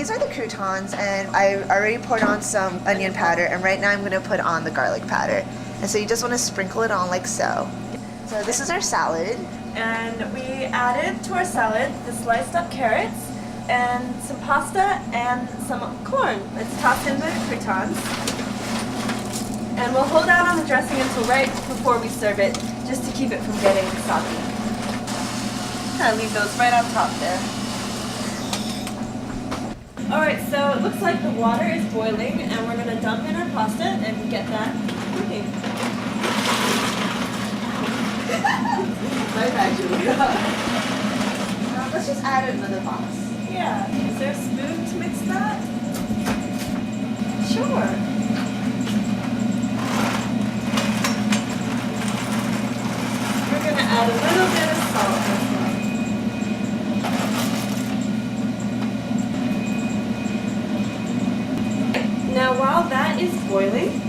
these are the croutons, and I already poured on some onion powder, and right now I'm going to put on the garlic powder. And so you just want to sprinkle it on like so. So this is our salad. And we added to our salad the sliced up carrots and some pasta and some corn. Let's toss in the croutons. And we'll hold out on the dressing until right before we serve it, just to keep it from getting soggy. Kind of leave those right on top there. Alright, so it looks like the water is boiling, and we're going to dump in our pasta and get that cooking. My bad, Julia. Let's just add another box. Yeah. Is there a spoon to mix that? Sure. We're going to add a little bit of salt as well. Now while that is boiling,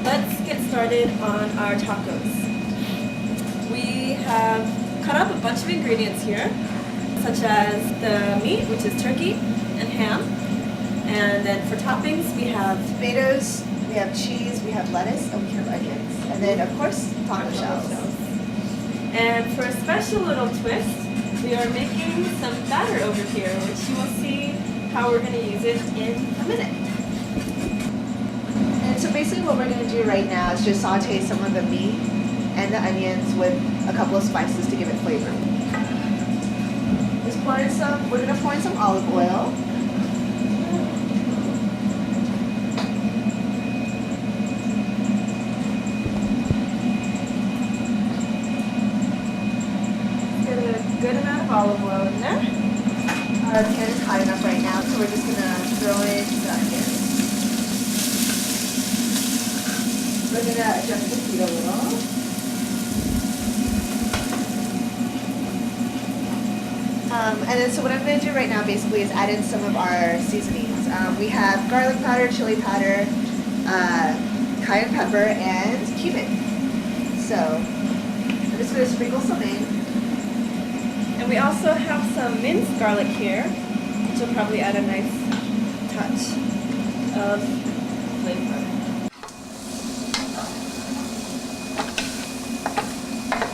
let's get started on our tacos. We have cut up a bunch of ingredients here, such as the meat, which is turkey and ham. And then for toppings, we have Tomatoes, we have cheese, we have lettuce, and we have onions. And then, of course, taco shells. And for a special little twist, we are making some batter over here, which you will see how we're going to use it in a minute. And so basically what we're going to do right now is just saute some of the meat and the onions with a couple of spices to give it flavor. Just pour in some, we're going to pour in some olive oil. Get a good amount of olive oil in there. Our pan is hot enough right now, so we're just going to throw in the onions. We're going to adjust the heat a little. And then so what I'm going to do right now basically is add in some of our seasonings. We have garlic powder, chili powder, cayenne pepper, and cumin. So I'm just going to sprinkle some in. And we also have some minced garlic here, which will probably add a nice touch of flavor.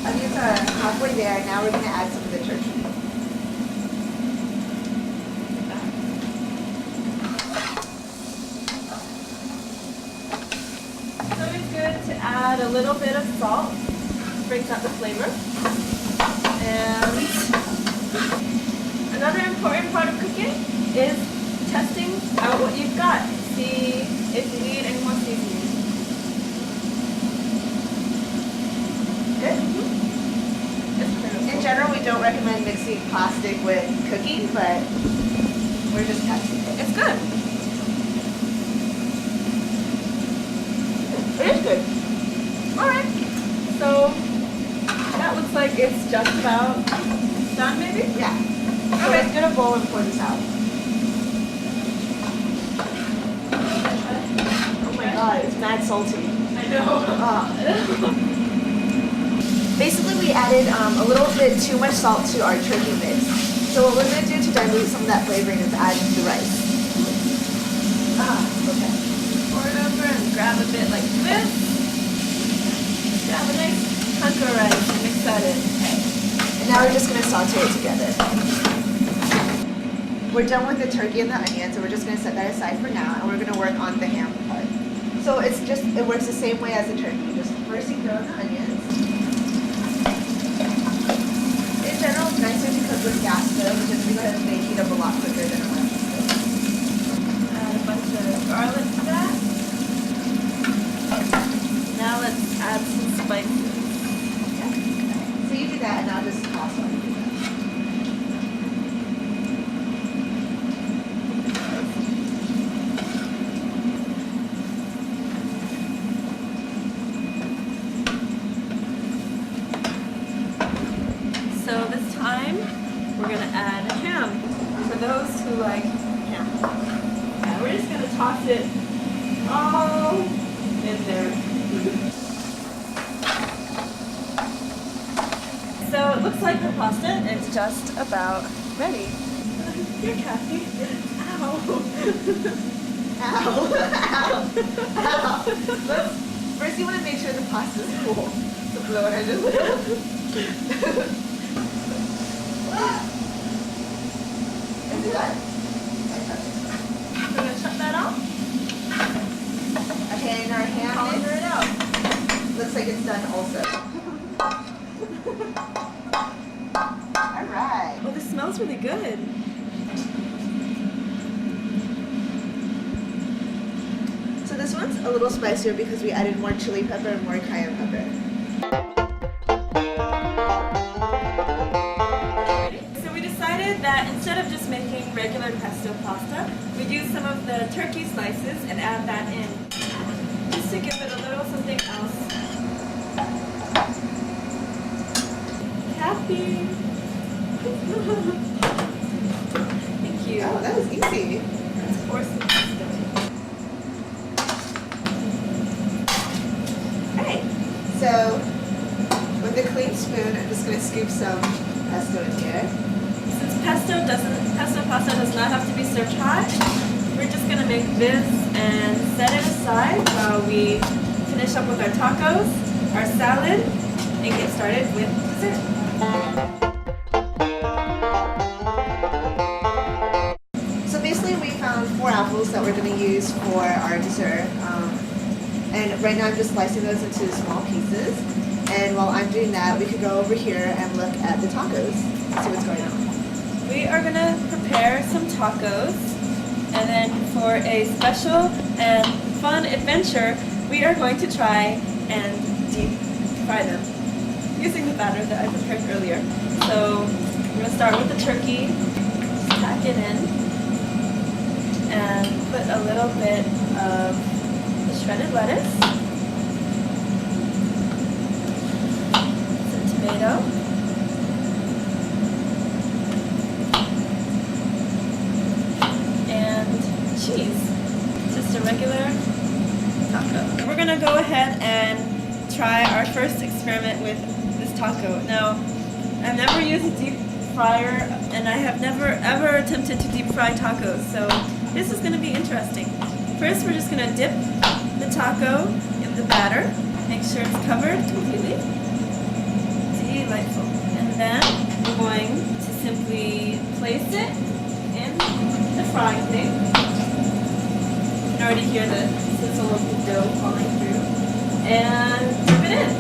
Onions are halfway there. Now we're going to add some of the turkey. So it's good to add a little bit of salt to bring out the flavor. And another important part of cooking is testing out what you've got. See if you need any more seasoning. Good? In general, we don't recommend mixing plastic with cooking, but we're just testing it. It's good. It is good. Alright. So that looks like it's just about done, maybe? Yeah. So let's get a bowl and pour this out. Oh my god, it's mad salty. I know. Basically, we added a little bit too much salt to our turkey mix. So what we're going to do to dilute some of that flavoring is add the rice. Okay. Pour it over and grab a bit like this. Grab a nice hunk of rice and mix that in. And now we're just going to saute it together. We're done with the turkey and the onions, so we're just going to set that aside for now, and we're going to work on the ham part. So it works the same way as the turkey. Just first you throw in the onions. In general, it's nicer to cook with gas stove just because they heat up a lot quicker than electric stove. Add a bunch of garlic to that. Now let's add some spices. Yeah. So you do that, and I'll just toss on. So this time, we're going to add ham. For those who like ham. Yeah, we're just going to toss it all in there. So it looks like the pasta is just about ready. Here, Kathy. Ow. Ow. Ow. Ow. First you want to make sure the pasta's cool. So blow it under the lid. Is it done? We're gonna shut that off. Okay, and our hand Color it out. looks like it's done also. Alright. Oh, this smells really good. So this one's a little spicier because we added more chili pepper and more cayenne pepper. So we decided that instead of just making regular pesto pasta, we'd use some of the turkey slices and add that in, just to give it a little something else. Happy. Thank you. Oh, that was easy. Let's pour some pesto. Alright, so with a clean spoon, I'm just going to scoop some pesto in here. Since pesto pasta does not have to be served hot, we're just gonna make this and set it aside while we finish up with our tacos, our salad, and get started with dessert. So basically we found 4 apples that we're going to use for our dessert. And right now I'm just slicing those into small pieces. And while I'm doing that, we could go over here and look at the tacos, see what's going on. We are gonna prepare some tacos, and then for a special and fun adventure, we are going to try and deep fry them using the batter that I prepared earlier. So we're gonna start with the turkey, just pack it in, and put a little bit of the shredded lettuce, some tomato, cheese. Just a regular taco. We're gonna go ahead and try our first experiment with this taco. Now, I've never used a deep fryer and I have never ever attempted to deep fry tacos, so this is gonna be interesting. First, we're just gonna dip the taco in the batter, make sure it's covered completely. Delightful. And then we're going to simply place it in the frying thing. You can already hear the sizzle of the dough falling through. And dip it in.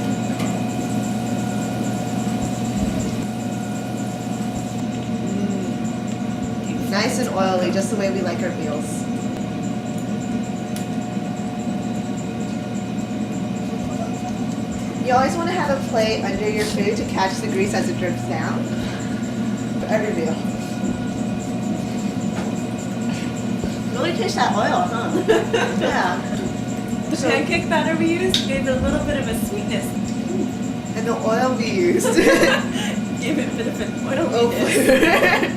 Nice and oily, just the way we like our meals. You always want to have a plate under your food to catch the grease as it drips down for every meal. Really taste that oil, huh? Yeah. The pancake batter we used gave it a little bit of a sweetness. And the oil we used Gave it a bit of an oily flavor.